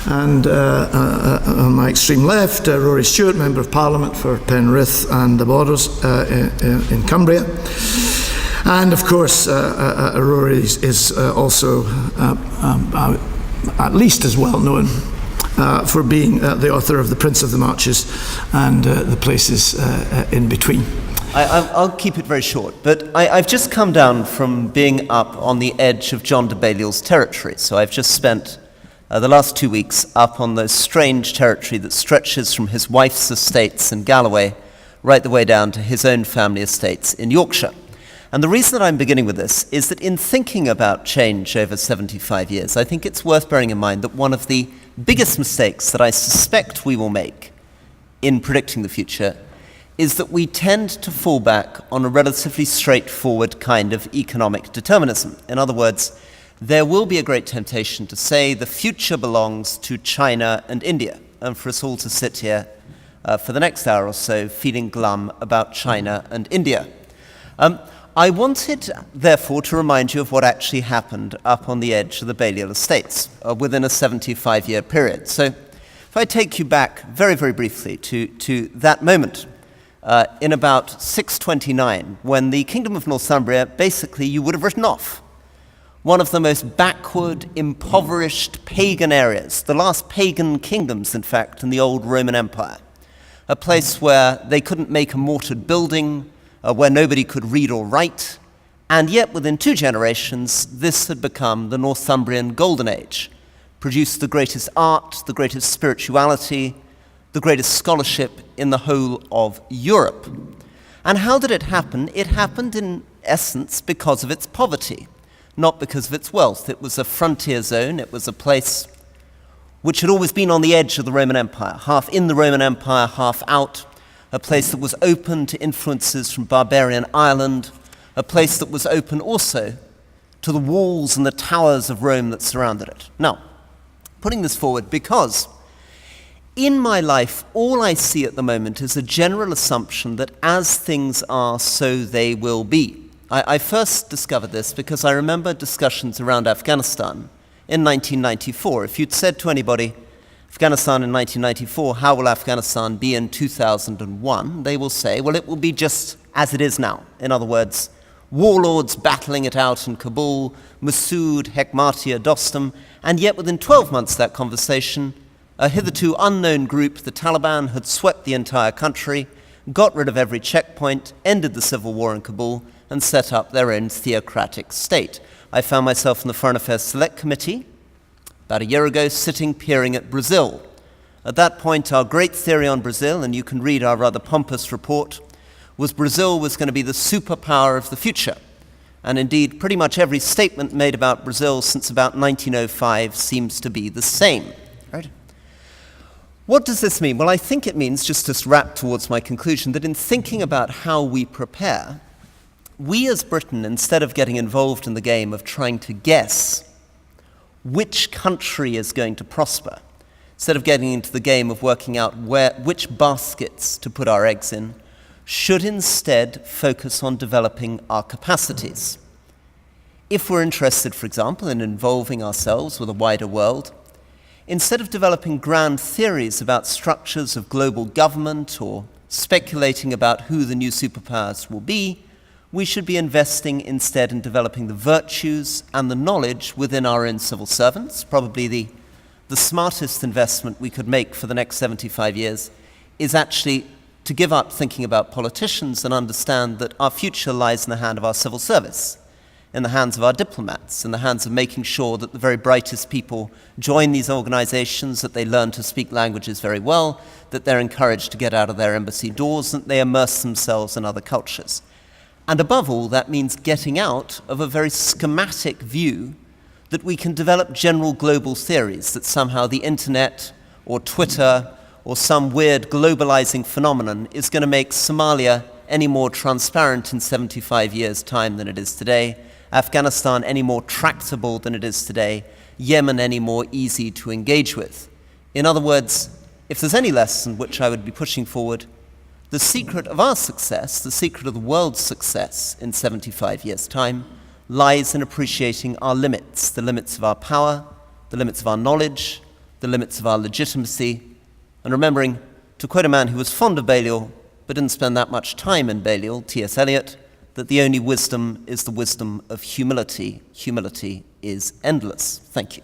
And on my extreme left, Rory Stewart, Member of Parliament for Penrith and the Borders in Cumbria. And of course, Rory is also at least as well known for being the author of The Prince of the Marches and the places in between. I'll keep it very short, but I've just come down from being up on the edge of John de Balliol's territory. So I've just spent the last 2 weeks up on the strange territory that stretches from his wife's estates in Galloway right the way down to his own family estates in Yorkshire. And the reason that I'm beginning with this is that in thinking about change over 75 years, I think it's worth bearing in mind that one of the biggest mistakes that I suspect we will make in predicting the future is that we tend to fall back on a relatively straightforward kind of economic determinism. In other words, there will be a great temptation to say the future belongs to China and India, and for us all to sit here for the next hour or so feeling glum about China and India. I wanted, therefore, to remind you of what actually happened up on the edge of the Balliol estates within a 75-year period. So if I take you back very, very briefly to that moment, in about 629, when the Kingdom of Northumbria, basically, you would have written off. One of the most backward, impoverished pagan areas, the last pagan kingdoms, in fact, in the old Roman Empire. A place where they couldn't make a mortared building, where nobody could read or write, and yet within 2 generations, this had become the Northumbrian Golden Age, produced the greatest art, the greatest spirituality, the greatest scholarship in the whole of Europe. And how did it happen? It happened in essence because of its poverty, not because of its wealth. It was a frontier zone. It was a place which had always been on the edge of the Roman Empire, half in the Roman Empire, half out, a place that was open to influences from barbarian Ireland, a place that was open also to the walls and the towers of Rome that surrounded it. Now, putting this forward because in my life, all I see at the moment is a general assumption that as things are, so they will be. I first discovered this because I remember discussions around Afghanistan in 1994. If you'd said to anybody, Afghanistan in 1994, how will Afghanistan be in 2001? They will say, well, it will be just as it is now. In other words, warlords battling it out in Kabul, Masood, Hekmatyar, Dostum, and yet within 12 months of that conversation, a hitherto unknown group, the Taliban, had swept the entire country, got rid of every checkpoint, ended the civil war in Kabul, and set up their own theocratic state. I found myself in the Foreign Affairs Select Committee about a year ago, sitting peering at Brazil. At that point, our great theory on Brazil, and you can read our rather pompous report, was Brazil was going to be the superpower of the future. And indeed, pretty much every statement made about Brazil since about 1905 seems to be the same. Right? What does this mean? Well, I think it means, just to wrap towards my conclusion, that in thinking about how we prepare, we as Britain, instead of getting involved in the game of trying to guess which country is going to prosper, instead of getting into the game of working out which baskets to put our eggs in, should instead focus on developing our capacities. If we're interested, for example, in involving ourselves with a wider world, instead of developing grand theories about structures of global government or speculating about who the new superpowers will be, we should be investing instead in developing the virtues and the knowledge within our own civil servants. Probably the smartest investment we could make for the next 75 years is actually to give up thinking about politicians and understand that our future lies in the hand of our civil service, in the hands of our diplomats, in the hands of making sure that the very brightest people join these organizations, that they learn to speak languages very well, that they're encouraged to get out of their embassy doors, and that they immerse themselves in other cultures. And above all, that means getting out of a very schematic view that we can develop general global theories, that somehow the internet or Twitter or some weird globalizing phenomenon is going to make Somalia any more transparent in 75 years' time than it is today, Afghanistan any more tractable than it is today, Yemen any more easy to engage with. In other words, if there's any lesson which I would be pushing forward, the secret of our success, the secret of the world's success in 75 years' time, lies in appreciating our limits, the limits of our power, the limits of our knowledge, the the limits of our legitimacy, and remembering, to quote a man who was fond of Balliol but didn't spend that much time in Balliol, T.S. Eliot, that the only wisdom is the wisdom of humility. Humility is endless. Thank you.